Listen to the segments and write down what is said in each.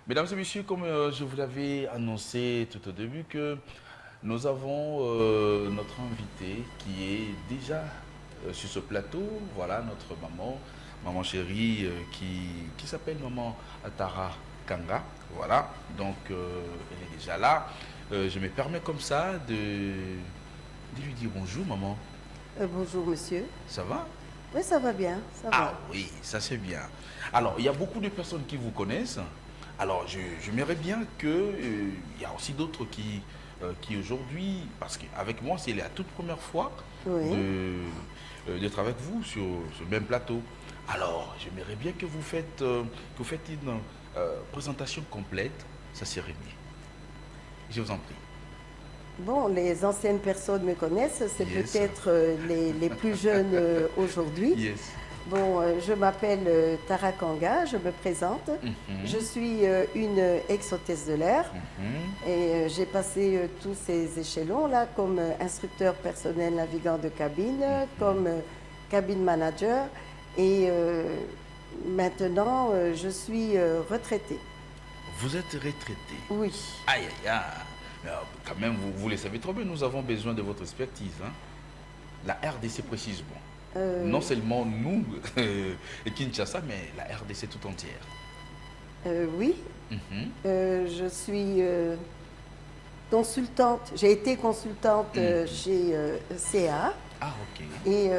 Mesdames et messieurs, comme je vous l'avais annoncé tout au début, que nous avons notre invité qui est déjà sur ce plateau. Voilà notre maman, maman chérie, qui s'appelle maman Tara Kanga. Voilà, donc elle est déjà là. Je me permets comme ça de lui dire bonjour maman. Bonjour monsieur. Ça va? Oui, ça va bien, ça Ah va. oui, ça c'est bien. Alors, il y a beaucoup de personnes qui vous connaissent. Alors, j'aimerais bien que il y a aussi d'autres qui aujourd'hui, parce qu'avec moi, c'est la toute première fois Oui. d'être avec vous sur ce même plateau. Alors, j'aimerais bien que vous faites une présentation complète. Ça serait bien. Je vous en prie. Bon, les anciennes personnes me connaissent, c'est Yes. peut-être les plus jeunes aujourd'hui. Yes. Bon, je m'appelle Tara Kanga, je me présente. Mhm. Je suis une ex-hôtesse de l'air Mhm. et j'ai passé tous ces échelons-là comme instructeur personnel navigant de cabine, comme cabine manager et maintenant je suis retraitée. Vous êtes retraité. Oui. Aïe, aïe, aïe. Mais, quand même, vous le savez trop bien, nous avons besoin de votre expertise. Hein. La RDC précisément. Non seulement nous, et Kinshasa, mais la RDC tout entière. Oui, Mhm. je suis consultante. J'ai été consultante chez CA. Ah, ok. Et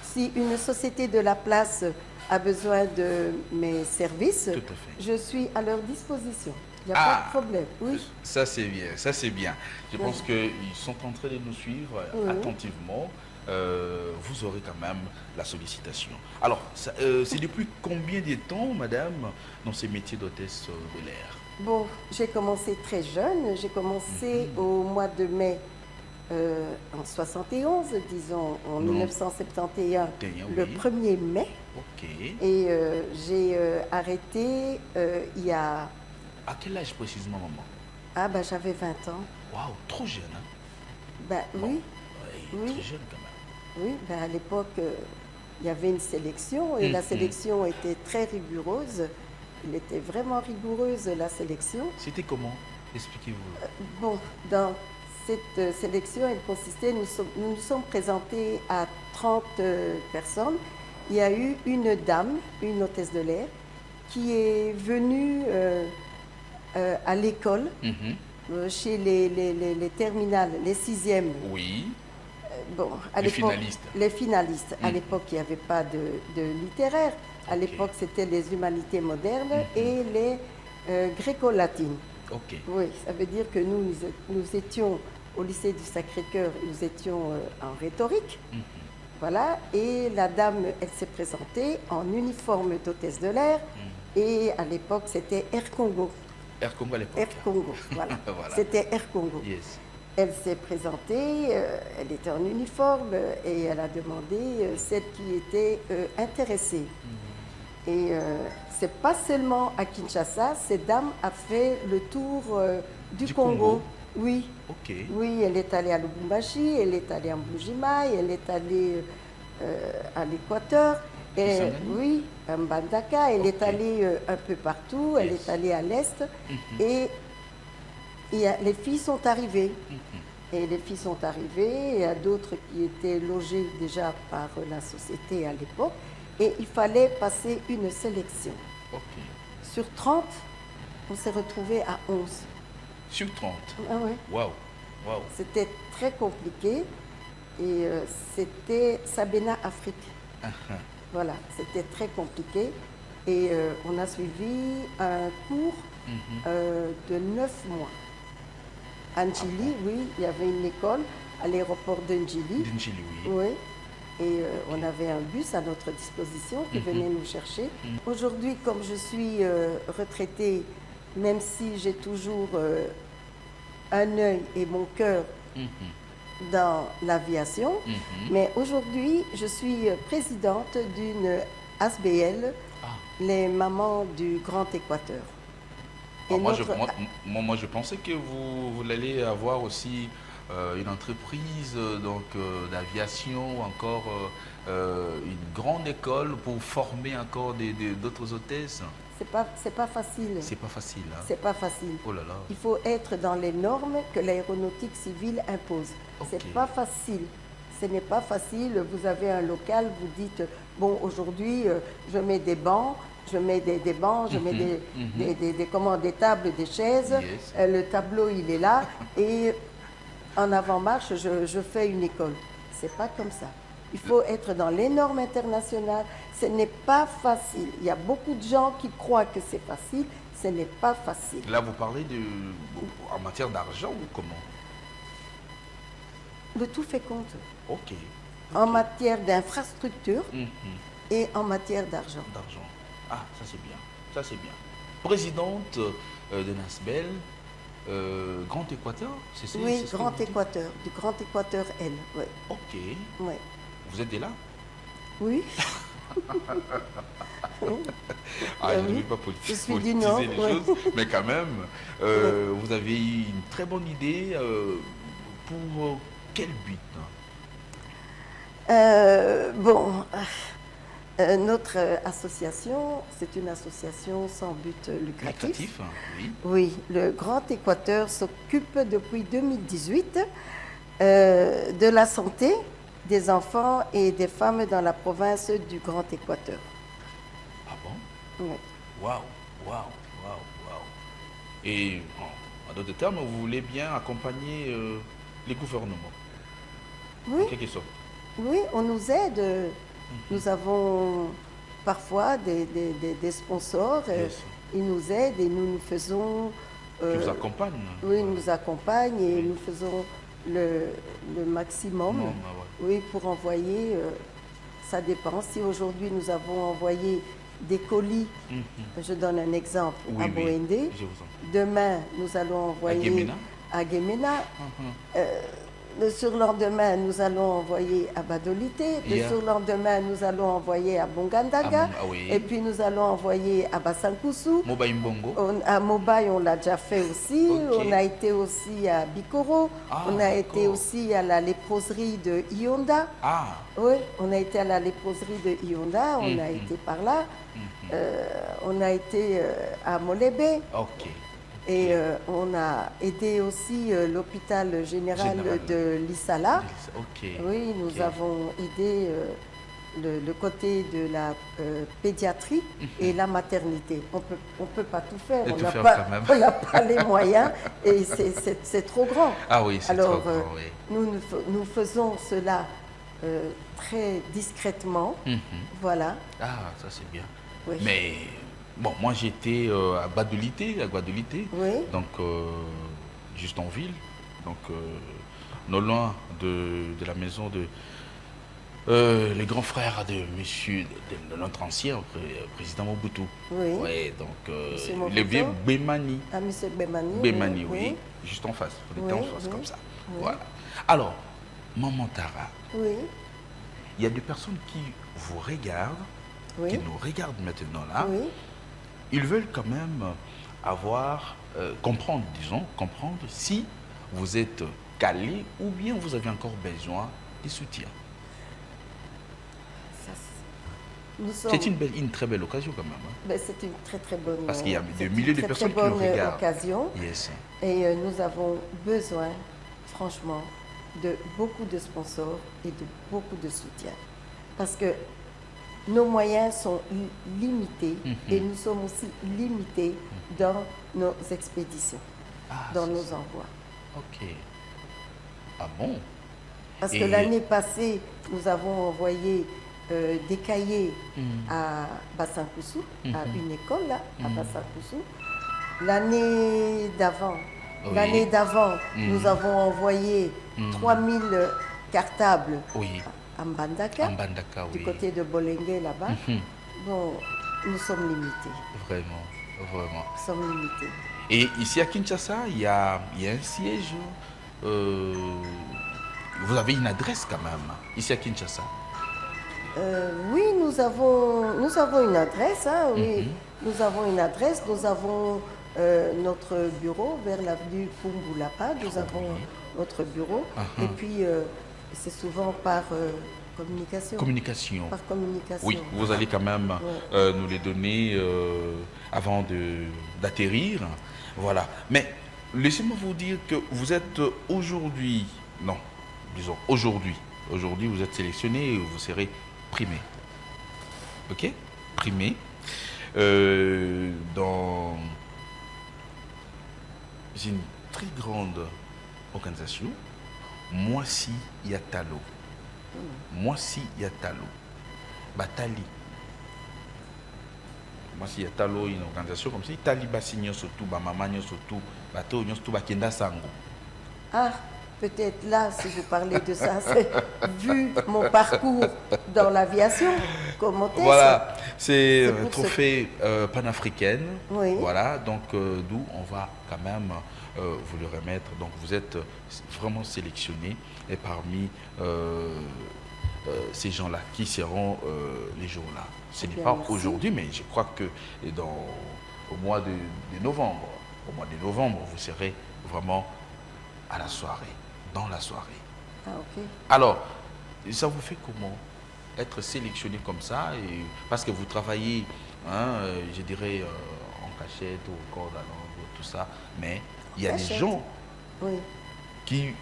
si une société de la place a besoin de mes services, Tout à fait. je suis à leur disposition. Il n'y a Ah, pas de problème. Oui. ça c'est bien, ça c'est bien. Je pense qu'ils sont en train de nous suivre Oui. attentivement. Vous aurez quand même la sollicitation. Alors, c'est depuis combien de temps, madame, dans ces métiers d'hôtesse de l'air? Bon, j'ai commencé très jeune. J'ai commencé au mois de mai en 71, disons en 1971, le oui. 1er mai. Ok. Et j'ai arrêté il y a... À quel âge précisément, maman? Ah ben j'avais 20 ans. Waouh, trop jeune, hein? Ben Bon, oui, très oui, jeune quand même. oui. Ben à l'époque, il y avait une sélection et la sélection était très rigoureuse. Elle était vraiment rigoureuse, la sélection. C'était comment? Expliquez-vous. Bon, dans cette sélection, elle consistait, nous nous sommes présentés à 30 personnes. Il y a eu une dame, une hôtesse de l'air, qui est venue à l'école, chez les terminales, les sixièmes. Oui, Bon, à les l'époque, finalistes. les finalistes. À l'époque, il n'y avait pas de littéraire. À Ok. l'époque, c'était les humanités modernes et les gréco-latines. Ok. Oui, ça veut dire que nous étions au lycée du Sacré-Cœur, nous étions en rhétorique. Voilà, et la dame, elle s'est présentée en uniforme d'hôtesse de l'air. Et à l'époque, c'était Air Congo. Air Congo à l'époque. Air Congo, voilà. Voilà. C'était Air Congo. Yes. Elle s'est présentée, elle était en uniforme et elle a demandé celle qui était intéressée. Et c'est pas seulement à Kinshasa, cette dame a fait le tour du Congo. Oui. Ok. Oui, elle est allée à Lubumbashi, elle est allée en Mbujimaï, elle est allée à l'Équateur. Oui, à Mbandaka, elle est allée un peu partout, elle est allée à l'Est. Et les filles sont arrivées. Et les filles sont arrivées, il y a d'autres qui étaient logées déjà par la société à l'époque. Et il fallait passer une sélection. Ok. Sur 30, on s'est retrouvés à 11. Sur 30. Ah ouais. Waouh. Waouh. C'était très compliqué. Et c'était Sabena Afrique. Voilà, c'était très compliqué. Et on a suivi un cours de 9 mois. À Ndjili, oui, il y avait une école à l'aéroport de Ndjili. D'Indjili, oui. Oui. Et on avait un bus à notre disposition qui venait nous chercher. Aujourd'hui, comme je suis retraitée, même si j'ai toujours un œil et mon cœur dans l'aviation, mais aujourd'hui, je suis présidente d'une ASBL, les mamans du Grand Équateur. Et moi, je pensais que vous allez avoir aussi une entreprise d'aviation, encore une grande école pour former encore d'autres hôtesses. C'est pas facile. C'est pas facile. Hein? C'est pas facile. Oh là là. Il faut être dans les normes que l'aéronautique civile impose. Ok. C'est pas facile. Ce n'est pas facile. Vous avez un local, vous dites, bon, aujourd'hui, je mets des bancs, je mets des bancs, je mets des tables, des chaises. Yes. Le tableau, il est là. Et en avant-marche, je fais une école. C'est pas comme ça. Il faut être dans les normes internationales. Ce n'est pas facile. Il y a beaucoup de gens qui croient que c'est facile. Ce n'est pas facile. Là, vous parlez en matière d'argent ou comment? Le tout fait compte. Ok. En matière d'infrastructure Mhm. et en matière d'argent. D'argent. Ah, ça c'est bien. Ça c'est bien. Présidente de NASBEL, Grand Équateur, c'est Oui, c'est ce que Grand vous dites? Équateur, du Grand Équateur L. Ouais. Ok. Ouais. Vous êtes là? Oui. Ah, je ne oui. vais pas Je suis politiser du Nord, les ouais. choses, mais quand même, vous avez eu une très bonne idée pour quel but? Bon, notre association, c'est une association sans but lucratif. Lucratif, hein, oui. Oui, le Grand Équateur s'occupe depuis 2018 de la santé des enfants et des femmes dans la province du Grand Équateur. Ah bon? Oui. Waouh, waouh, waouh, waouh. Et en d'autres termes, vous voulez bien accompagner les gouvernements, Oui. en quelque sorte. Oui, on nous aide. Nous avons parfois des sponsors. Yes. Ils nous aident et nous faisons... Qui vous accompagnent. Oui, ils nous accompagnent et Oui. nous faisons le maximum. Non, ah ouais. Oui, pour envoyer, ça dépend. Si aujourd'hui nous avons envoyé des colis, je donne un exemple, Oui, à oui, Boende. je vous en prie. Demain, nous allons envoyer Guémena? à Guémena. Mhm. Le surlendemain, nous allons envoyer à Badolité. Le Yeah. surlendemain, nous allons envoyer à Bongandaga. Ah oui. Et puis, nous allons envoyer à Bassankousou. Mobile Mbongo. À Mobaye, on l'a déjà fait aussi. Ok. On a été aussi à Bikoro. Ah, on a été d'accord. aussi à la léproserie de Ionda. Ah, Oui, on a été à la léproserie de Ionda. On a été par là. On a été à Molébé. ok. Et on a aidé aussi l'hôpital général de Lissala. Ok. Oui, nous ok. avons aidé le côté de la pédiatrie et la maternité. On peut pas tout faire. Et On tout n'a faire pas, quand même. on n'a pas les moyens et c'est trop grand. Ah oui, c'est Alors, trop grand, oui. nous faisons cela très discrètement. Voilà. Ah, ça c'est bien. Oui. Mais bon, moi j'étais à Badolité, Oui. donc juste en ville, donc non loin de la maison de les grands frères de monsieur, de notre ancien président Mobutu. Oui. Ouais, donc Monsieur le Mobutu. vieux Bémani. À M. Bémani. Bémani, oui, juste en face. On était Oui, en face oui, comme ça. oui. Voilà. Alors, Maman Tara, Oui. il y a des personnes qui vous regardent, Oui. qui nous regardent maintenant là. Oui. Ils veulent quand même comprendre si vous êtes calé ou bien vous avez encore besoin de soutien. Ça, nous sommes... C'est une très belle occasion quand même. Hein. Ben, c'est une très très bonne. Parce qu'il y a c'est des milliers une de très, personnes très qui nous bonne regardent. occasion. Yes. Et nous avons besoin, franchement, de beaucoup de sponsors et de beaucoup de soutien. Parce que nos moyens sont limités et nous sommes aussi limités dans nos expéditions, dans nos envois. Ok. Ah bon? Parce Et- que l'année passée, nous avons envoyé des cahiers à Bassankousou, à une école là, à Bassankousou. L'année d'avant, Oui. nous avons envoyé 3000 cartables Oui. à Mbandaka, En Bandaka, du oui. côté de Bolengue là-bas. Bon, nous sommes limités. Vraiment, vraiment. Nous sommes limités. Et ici à Kinshasa, il y a un siège. Vous avez une adresse quand même, ici à Kinshasa. Oui, nous avons une adresse, hein, oui. Nous avons une adresse, nous avons notre bureau vers l'avenue Pumbulapa, nous avons notre bureau. Et puis, c'est souvent par communication. Communication. Par communication. Oui, vous allez quand même nous les donner avant d'atterrir. Voilà. Mais laissez-moi vous dire que vous êtes aujourd'hui, non, disons aujourd'hui, vous êtes sélectionné et vous serez primé. Ok? Primé dans une très grande organisation, Moissy Yatalo. Moissy Yatalo. Batali. Moissy Yatalo, une organisation comme ça. Tali Bassigno surtout, Bamamagno surtout, Bateau surtout, Bakenda Sango. Ah, peut-être là, si vous parlez de ça, c'est vu mon parcours dans l'aviation, comme hôtesse. Voilà, c'est un trophée panafricaine. Oui. Voilà, donc d'où on va quand même vous le remettre. Donc vous êtes vraiment sélectionné et parmi ces gens-là qui seront les jours-là. Ce n'est pas aujourd'hui, mais je crois que au mois de novembre, vous serez vraiment à la soirée, dans la soirée. Ah, ok. Alors, ça vous fait comment être sélectionné comme ça parce que vous travaillez, je dirais, en cachette ou au corps d'allant, tout ça, mais il y a des gens qui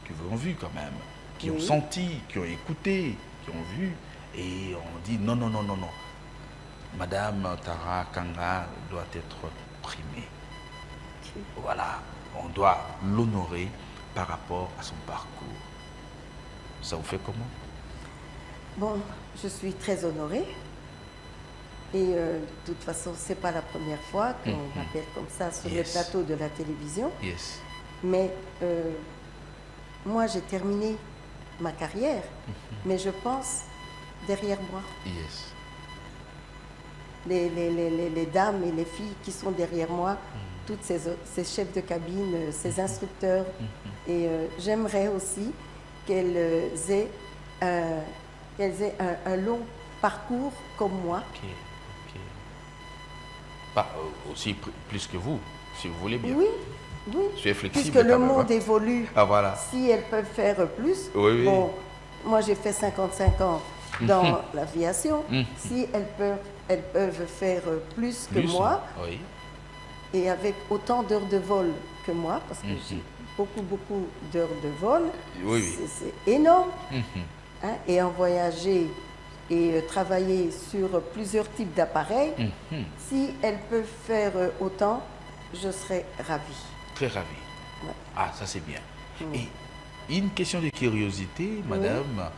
vous ont vu quand même, qui ont senti, qui ont écouté, qui ont vu, et on dit non, non, non, non, non. Madame Tara Kanga doit être primée. Voilà, on doit l'honorer par rapport à son parcours. Ça vous fait comment? Bon, je suis très honorée. Et de toute façon, ce n'est pas la première fois qu'on m'appelle comme ça sur les plateaux de la télévision. Yes. Mais moi, j'ai terminé ma carrière, mais je pense derrière moi. Yes. Les dames et les filles qui sont derrière moi, toutes ces chefs de cabine, ces instructeurs. Et j'aimerais aussi qu'elles aient un long parcours comme moi. Ok. Pas aussi plus que vous, si vous voulez bien. Oui, oui. Je suis flexible. Puisque le monde évolue, voilà. Si elles peuvent faire plus, bon, moi j'ai fait 55 ans dans l'aviation, si elles peuvent faire plus que moi, et avec autant d'heures de vol que moi, parce que j'ai beaucoup d'heures de vol, c'est énorme. Et en voyager et travailler sur plusieurs types d'appareils, si elles peuvent faire autant, je serais ravie. Très ravie. Ouais. Ah, ça c'est bien. Et une question de curiosité, madame.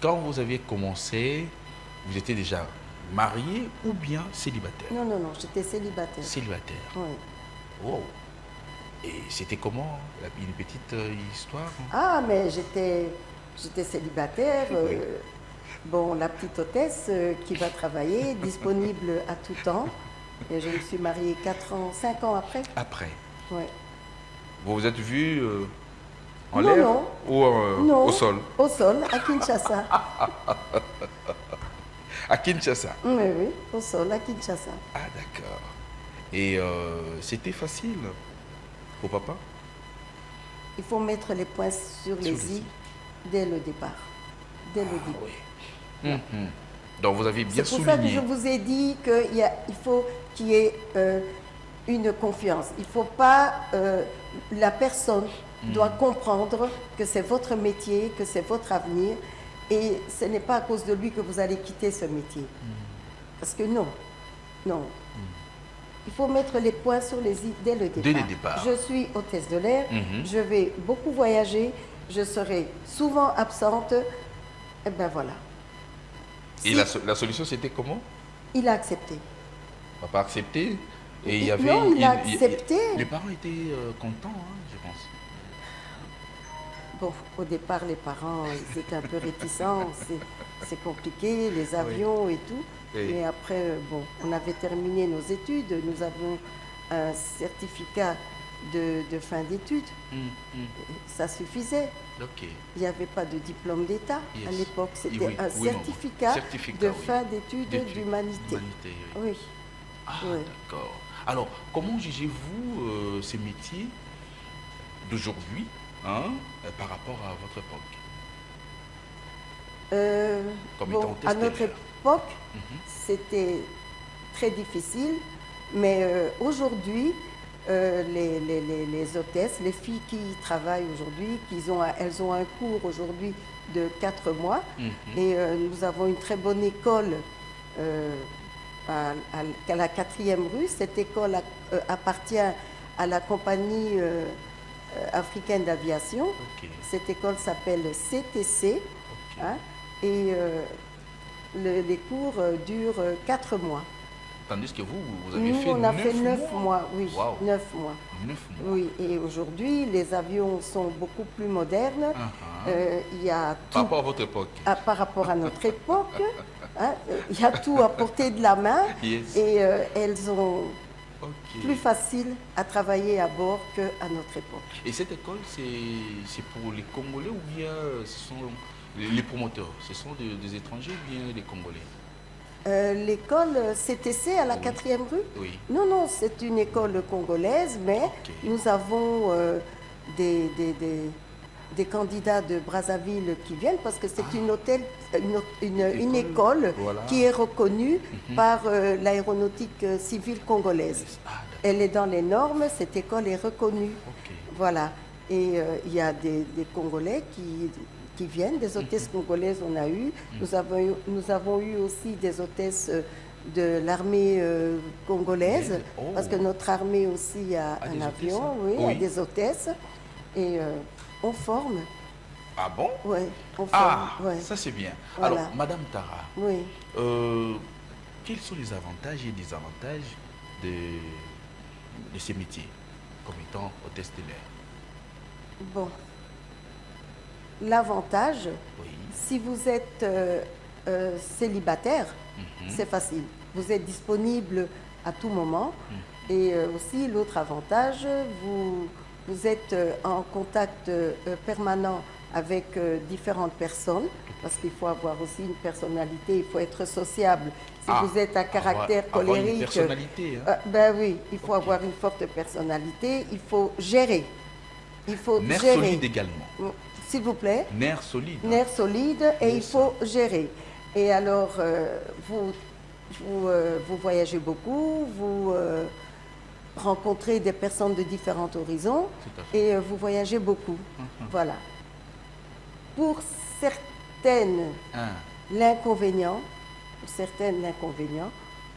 Quand vous aviez commencé, vous étiez déjà mariée ou bien célibataire? Non, non, non, j'étais célibataire. Célibataire. Oui. Wow. Et c'était comment? Une petite histoire? Ah, mais j'étais célibataire. Bon, la petite hôtesse qui va travailler, disponible à tout temps. Et je me suis mariée 5 ans après. Après? Oui. Vous vous êtes vue en l'air ou au sol? Au sol, à Kinshasa. À Kinshasa? Oui, oui, au sol, à Kinshasa. Ah, d'accord. Et c'était facile pour papa? Il faut mettre les points sur les i dès le départ. Dès le début. Oui. Donc vous avez bien souligné. C'est pour ça que je vous ai dit qu'il faut qu'il y ait une confiance. Il ne faut pas... la personne doit comprendre que c'est votre métier, que c'est votre avenir. Et ce n'est pas à cause de lui que vous allez quitter ce métier. Parce que non. Il faut mettre les points sur les i dès le départ. Dès le départ. Je suis hôtesse de l'air, je vais beaucoup voyager, je serai souvent absente. Et bien voilà. Et la solution, c'était comment? Il a accepté. Papa a accepté? Et il y avait, non, il a accepté. Les parents étaient contents, je pense. Bon, au départ, les parents ils étaient un peu réticents. C'est compliqué, les avions et tout. Mais après, bon, on avait terminé nos études. Nous avons un certificat de fin d'études. Ça suffisait. Okay. Il n'y avait pas de diplôme d'État à l'époque. C'était un certificat de fin d'études d'humanité. Oui. Ah, d'accord. Alors, comment jugez-vous ce métier d'aujourd'hui hein, par rapport à votre époque? Comme Bon, étant à notre testée. époque, c'était très difficile, mais aujourd'hui, les hôtesses, les filles qui travaillent aujourd'hui, elles ont un cours aujourd'hui de 4 mois et nous avons une très bonne école à la 4e rue. Cette école appartient à la compagnie africaine d'aviation. Ok. Cette école s'appelle CTC Ok. hein, et les cours durent 4 mois. Tandis que vous avez Nous, fait on a 9 fait 9 mois, oui, Wow. 9 mois. 9 mois. Oui, et aujourd'hui, les avions sont beaucoup plus modernes. Il y a tout, Par rapport à votre époque. par rapport à notre époque, hein, il y a tout à portée de la main Yes. et elles sont Ok. plus faciles à travailler à bord qu'à notre époque. Et cette école, c'est pour les Congolais ou bien ce sont les promoteurs? Ce sont des étrangers ou bien des Congolais? L'école CTC à la Oui. 4e rue? Oui. Non, non, c'est une école congolaise, mais Ok. nous avons des candidats de Brazzaville qui viennent parce que c'est une école Voilà. qui est reconnue par l'aéronautique civile congolaise. Ah, d'accord. Elle est dans les normes, cette école est reconnue. Ok. Voilà. Et il y a des Congolais qui viennent, des hôtesses congolaises on a eu. Nous avons eu aussi des hôtesses de l'armée congolaise, Oh. parce que notre armée aussi a A un des avion, hôtesses, hein? oui, Oui. a des hôtesses. Et on forme, Ah bon? ouais, on Ah, forme, ouais. ça c'est bien. Voilà. Alors, Madame Tara, Oui. quels sont les avantages et désavantages de ces métiers comme étant hôtesse de l'air? Bon. L'avantage, Oui. si vous êtes célibataire, c'est facile. Vous êtes disponible à tout moment. Et aussi, l'autre avantage, vous êtes en contact permanent avec différentes personnes, parce qu'il faut avoir aussi une personnalité, il faut être sociable. Si vous êtes à caractère avoir une colérique, personnalité, hein. ben oui, il faut avoir une forte personnalité, il faut gérer. Il faut Nerf gérer. solide également. S'il vous plaît. Nerf solide. hein. Nerf solide et Bien il sûr. faut gérer. Et alors, vous voyagez beaucoup, vous rencontrez des personnes de différents horizons Tout à fait. et vous voyagez beaucoup. Voilà. Pour certaines, Hein. l'inconvénient,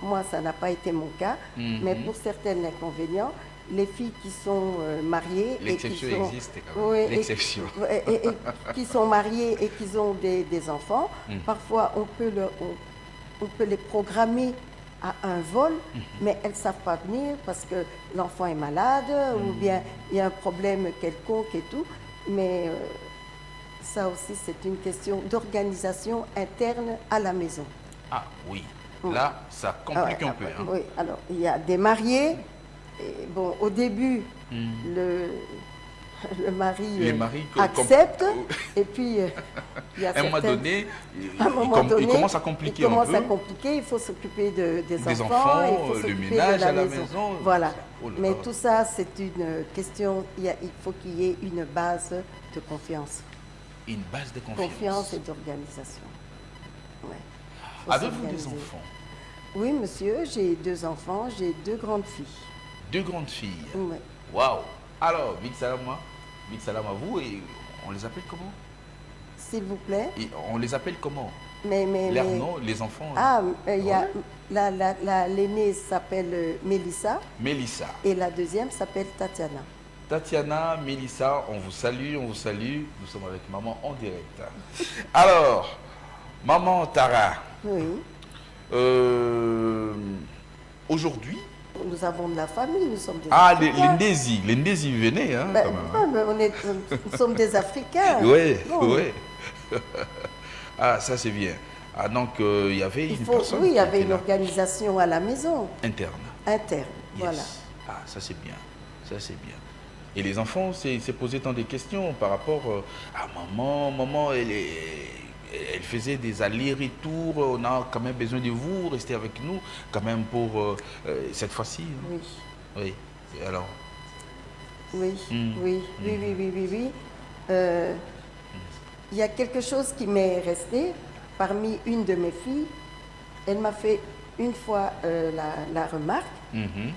moi ça n'a pas été mon cas, mais pour certains inconvénients, les filles qui sont mariées et qui L'exception sont, existe quand même. Oui, et- L'exception. et qui sont mariées et qui ont des enfants, parfois on peut les programmer à un vol, mais elles ne savent pas venir parce que l'enfant est malade ou bien il y a un problème quelconque et tout. Mais ça aussi, c'est une question d'organisation interne à la maison. Ah oui. Là, ça complique un peu. Hein. Oui, alors il y a des mariés. Et bon, au début, le mari Les maris, accepte, et puis il y a à un moment certaines- donné, à un moment donné, il commence à compliquer il un commence peu. à compliquer, il faut s'occuper des Des enfants, enfants, il faut le s'occuper ménage de la à la maison. maison. Voilà. Oh là Mais là. tout ça, c'est une question, il faut qu'il y ait une base de confiance. Une base de confiance. Confiance et d'organisation. Ouais. Faut Avez-vous des s'organiser. enfants? Oui, monsieur, j'ai 2 enfants, j'ai 2 grandes filles. 2 grandes filles. Ouais. Waouh. Alors, Big Salam à vous, et on les appelle comment? S'il vous plaît. Et on les appelle comment? Mais Leurs noms, les enfants. Ah, il y a Ouais. l'aînée s'appelle Mélissa Mélissa. et la deuxième s'appelle Tatiana. Tatiana, Mélissa, on vous salue, on vous salue. Nous sommes avec maman en direct. Alors, maman Tara, Oui. aujourd'hui, Nous avons de la famille, nous sommes des les Africains. Ndési, venez, hein, Ben, quand même. hein. mais nous sommes des Africains. Oui, Bon, oui. Ah, ça c'est bien. Ah, donc, il y avait une personne Oui, il y qui avait était une là, organisation à la maison, interne. interne. Yes. Voilà. Ah, ça c'est bien. Ça c'est bien. Et les enfants s'est posé tant de questions par rapport à maman, elle faisait des allers-retours, on a quand même besoin de vous, restez avec nous, quand même pour cette fois-ci. hein. Oui. Oui. Et alors, Oui, oui. Il y a quelque chose qui m'est resté parmi une de mes filles. Elle m'a fait une fois la remarque.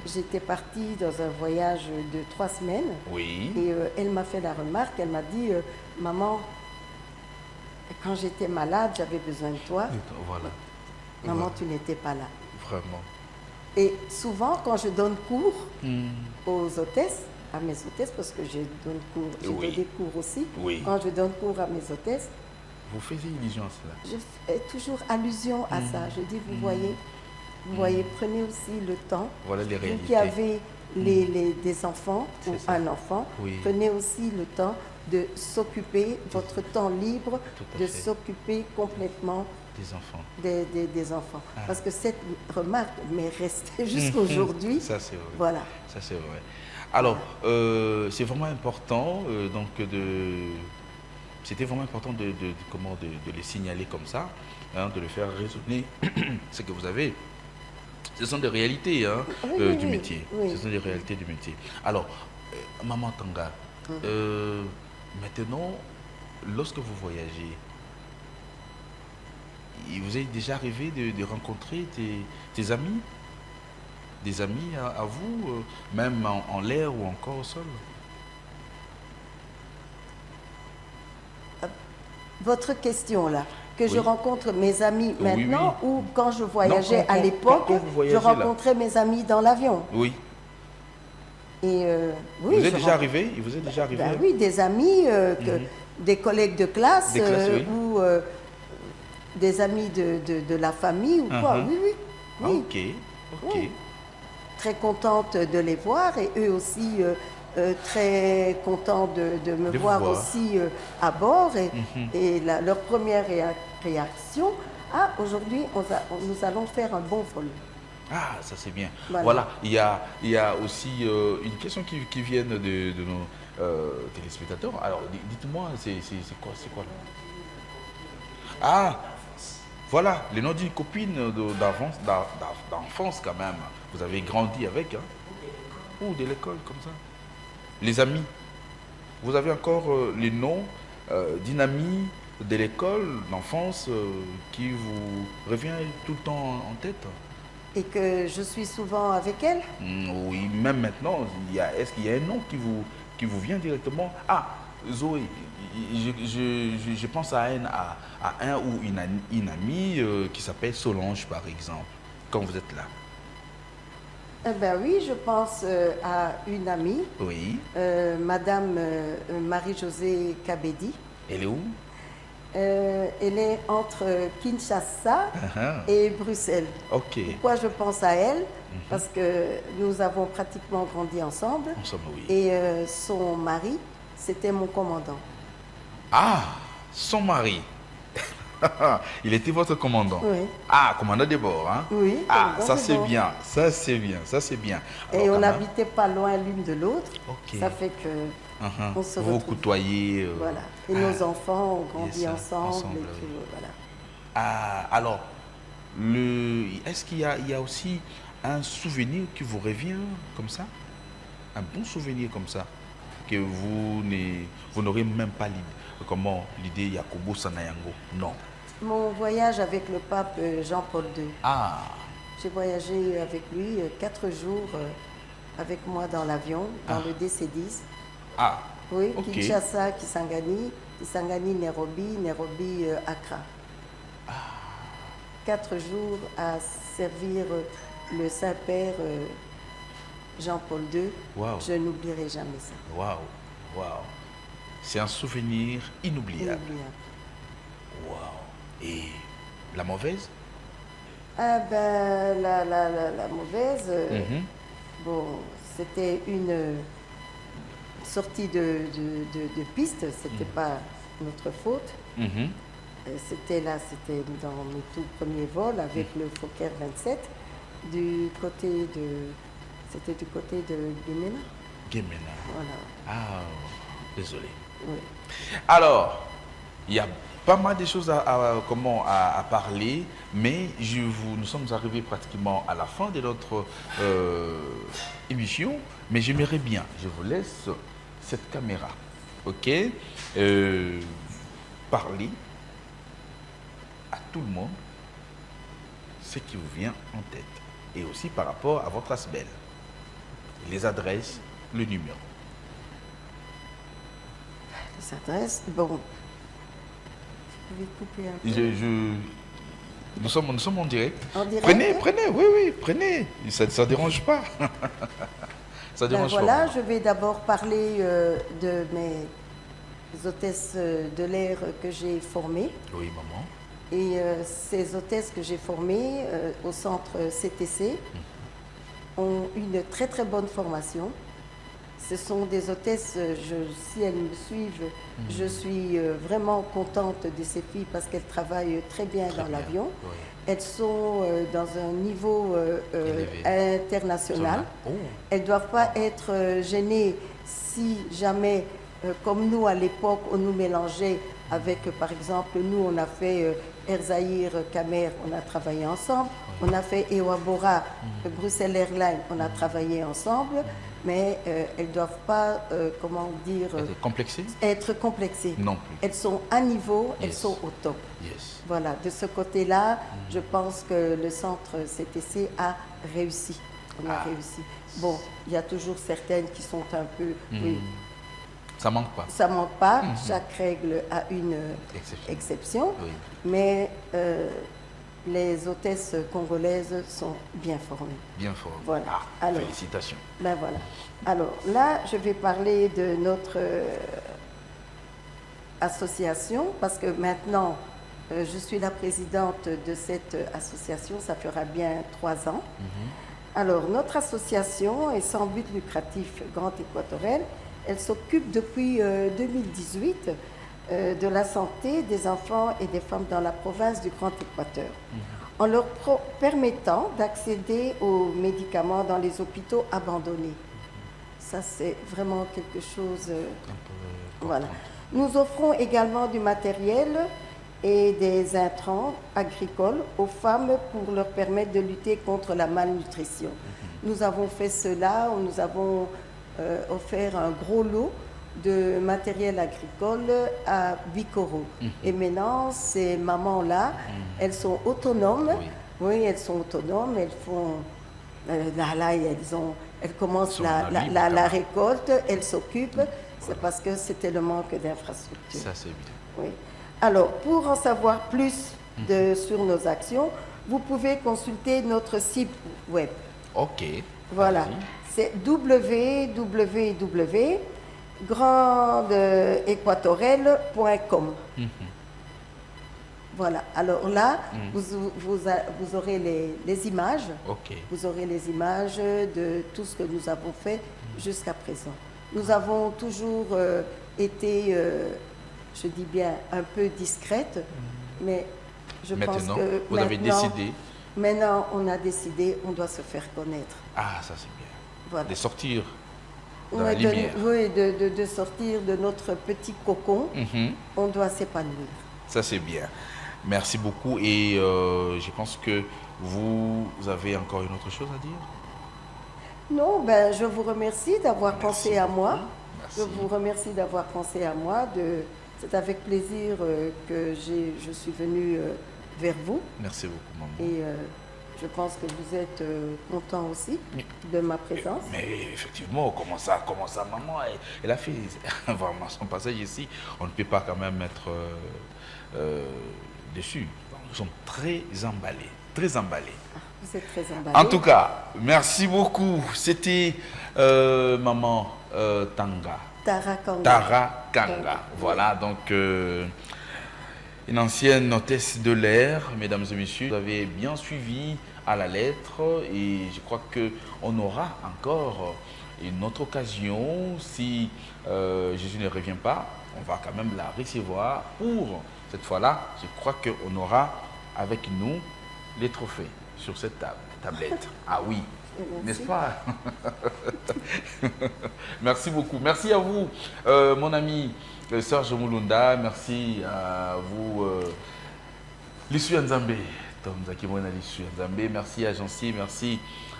J'étais partie dans un voyage de 3 semaines. Oui. Et elle m'a fait la remarque. Elle m'a dit, maman, quand j'étais malade, j'avais besoin de toi. Voilà. Maman, Voilà. tu n'étais pas là. Vraiment. Et souvent, quand je donne cours aux hôtesses, à mes hôtesses, parce que je donne des cours aussi, quand je donne cours à mes hôtesses, vous faites illusion à cela. Je fais toujours allusion à ça. Je dis, vous voyez, prenez aussi le temps. Voilà les réalités. Vous qui avez des enfants ou un enfant, prenez aussi le temps de s'occuper, votre temps libre, de s'occuper complètement des enfants. Des enfants. Parce que cette remarque m'est restée jusqu'aujourd'hui. Ça, c'est vrai. Voilà. Ça, c'est vrai. Alors, c'est vraiment important c'était vraiment important de les signaler comme ça, hein, de le faire résonner ce que vous avez. Ce sont des réalités du métier. Ce sont des réalités du métier. Alors, Maman Tanga, maintenant, lorsque vous voyagez, il vous est déjà arrivé de rencontrer tes amis, des amis à vous, même en l'air ou encore au sol? Votre question là, que je rencontre mes amis maintenant ou quand je voyageais à l'époque, je rencontrais mes amis dans l'avion? Oui. Et oui, il vous est déjà arrivé? Oui, des amis, des collègues de classe, ou des amis de la famille ou quoi. Oui. Ok. Oui. Très contente de les voir et eux aussi très contents de me voir aussi à bord. Et leur première réaction, aujourd'hui nous allons faire un bon vol. Ah, ça c'est bien. Voilà, il y a aussi une question qui vient de nos téléspectateurs. Alors, dites-moi, c'est quoi là? Ah, voilà, le nom d'une copine d'enfance quand même. Vous avez grandi avec, hein? Ou de l'école comme ça. Les amis. Vous avez encore les noms d'une amie de l'école, d'enfance, qui vous revient tout le temps en tête? Et que je suis souvent avec elle? Oui, même maintenant, est-ce qu'il y a un nom qui vous vient directement? Ah, Zoé, je pense à un ou une amie qui s'appelle Solange, par exemple, quand vous êtes là. Eh bien oui, je pense à une amie, Madame Marie-Josée Kabedi. Elle est où? Elle est entre Kinshasa et Bruxelles. Ok. Pourquoi je pense à elle? Parce que nous avons pratiquement grandi ensemble. Et son mari, c'était mon commandant. Ah, son mari. Il était votre commandant. Oui. Ah, commandant de bord, hein? Oui. Ah, ça c'est bien, ça c'est bien, ça c'est bien. Alors, et on n'habitait pas loin l'une de l'autre. Ok. Ça fait que on se vous côtoyez. Voilà. Et nos enfants ont grandi ensemble. Et tout, voilà. Ah, alors, est-ce qu'il y a aussi un souvenir qui vous revient comme ça? Un bon souvenir comme ça, que vous n'aurez même pas l'idée Yakobo Sanayango? Non. Mon voyage avec le pape Jean-Paul II. Ah. J'ai voyagé avec lui 4 jours avec moi dans l'avion, dans le DC-10. Ah. Oui, okay. Kinshasa, Kisangani, Nairobi, Accra. 4 jours à servir le Saint-Père Jean-Paul II. Wow. Je n'oublierai jamais ça. Waouh. C'est un souvenir inoubliable. Waouh. Et la mauvaise? Ah ben, la mauvaise, bon, c'était une sortie de piste, c'était pas notre faute. C'était dans mes tout premiers vols avec le Fokker 27 c'était du côté de Guémena. Guémena. Voilà. Ah, désolé. Oui. Alors, il y a pas mal de choses à parler, mais nous sommes arrivés pratiquement à la fin de notre émission, mais j'aimerais bien, je vous laisse cette caméra, ok, parler à tout le monde ce qui vous vient en tête, et aussi par rapport à votre ASBEL, les adresses, le numéro. Les adresses, bon, je vais couper un peu. Nous sommes en direct. En direct. Prenez, oui, prenez. Ça ne dérange pas. Ça dérange voilà, pas. je vais d'abord parler de mes hôtesses de l'air que j'ai formées. Oui, maman. Et ces hôtesses que j'ai formées au centre CTC ont une très très bonne formation. Ce sont des hôtesses, si elles me suivent, je suis vraiment contente de ces filles parce qu'elles travaillent très bien dans l'avion. Oui. Elles sont dans un niveau international. Oh. Elles ne doivent pas être gênées si jamais, comme nous à l'époque, on nous mélangeait avec, par exemple, nous on a fait Air Zahir, Kamer, on a travaillé ensemble. Oui. On a fait Ewa Bora, Bruxelles Airlines, on a travaillé ensemble. Mais elles ne doivent pas, comment dire... Être complexées. Non plus. Elles sont à niveau, elles sont au top. Yes. Voilà, de ce côté-là, je pense que le centre CTC a réussi. On a réussi. Bon, il y a toujours certaines qui sont un peu... Oui, ça manque pas. Ça manque pas. Chaque règle a une exception. Oui. Mais... les hôtesses congolaises sont bien formées. Bien formées. Voilà. Alors, félicitations. Ben voilà. Alors là, je vais parler de notre association parce que maintenant, je suis la présidente de cette association. Ça fera bien 3 ans. Alors, notre association est sans but lucratif Grand Équatorial. Elle s'occupe depuis 2018 de la santé des enfants et des femmes dans la province du Grand Équateur, en leur permettant d'accéder aux médicaments dans les hôpitaux abandonnés. Ça, c'est vraiment quelque chose... voilà. Nous offrons également du matériel et des intrants agricoles aux femmes pour leur permettre de lutter contre la malnutrition. Nous avons fait cela, nous avons offert un gros lot de matériel agricole à Bikoro. Et maintenant, ces mamans-là, elles sont autonomes. Oui, elles sont autonomes. Elles font... elles commencent la récolte, elles s'occupent. C'est parce que c'était le manque d'infrastructures. Ça, c'est bien. Oui. Alors, pour en savoir plus sur nos actions, vous pouvez consulter notre site web. OK. Voilà. C'est www.grandeéquatorelle.com. Voilà. Alors là, vous aurez les images. Okay. Vous aurez les images de tout ce que nous avons fait jusqu'à présent. Nous avons toujours été, je dis bien, un peu discrète, mais je pense que vous avez décidé. Maintenant, on a décidé, on doit se faire connaître. Ah, ça c'est bien. Voilà. De sortir de la lumière. De sortir de notre petit cocon. On doit s'épanouir. Ça c'est bien. Merci beaucoup et je pense que vous avez encore une autre chose à dire? Non, ben, je vous remercie d'avoir pensé à moi. Merci. Je vous remercie d'avoir pensé à moi. C'est avec plaisir que je suis venue vers vous. Merci beaucoup, maman. Et je pense que vous êtes content aussi de ma présence. Mais effectivement, comment ça, maman, elle a fait vraiment son passage ici. On ne peut pas quand même être déçu. Nous sommes très emballés, très emballés. Vous êtes très emballés. En tout cas, merci beaucoup. C'était maman Tara Kanga. Voilà, donc une ancienne hôtesse de l'air, mesdames et messieurs. Vous avez bien suivi à la lettre et je crois qu'on aura encore une autre occasion. Si Jésus ne revient pas, on va quand même la recevoir pour cette fois-là. Je crois qu'on aura avec nous les trophées sur cette tablette. Ah oui, N'est-ce pas? Merci beaucoup. Merci à vous, mon ami Serge Moulunda. Merci à vous, Lissu Nzambe. Tom Zakimona Lissu Nzambe. Merci à Jancy. Merci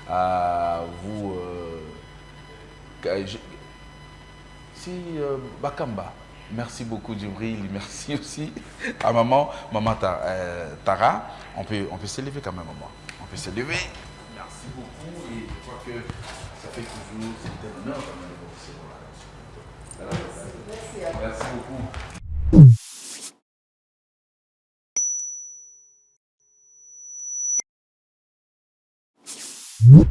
à vous, Bakamba. Merci beaucoup, Djibril. Merci aussi à maman Tara. On peut s'élever quand même, maman. On peut s'élever. Merci beaucoup. Et je crois que ça fait toujours, c'est un honneur quand même. Merci beaucoup.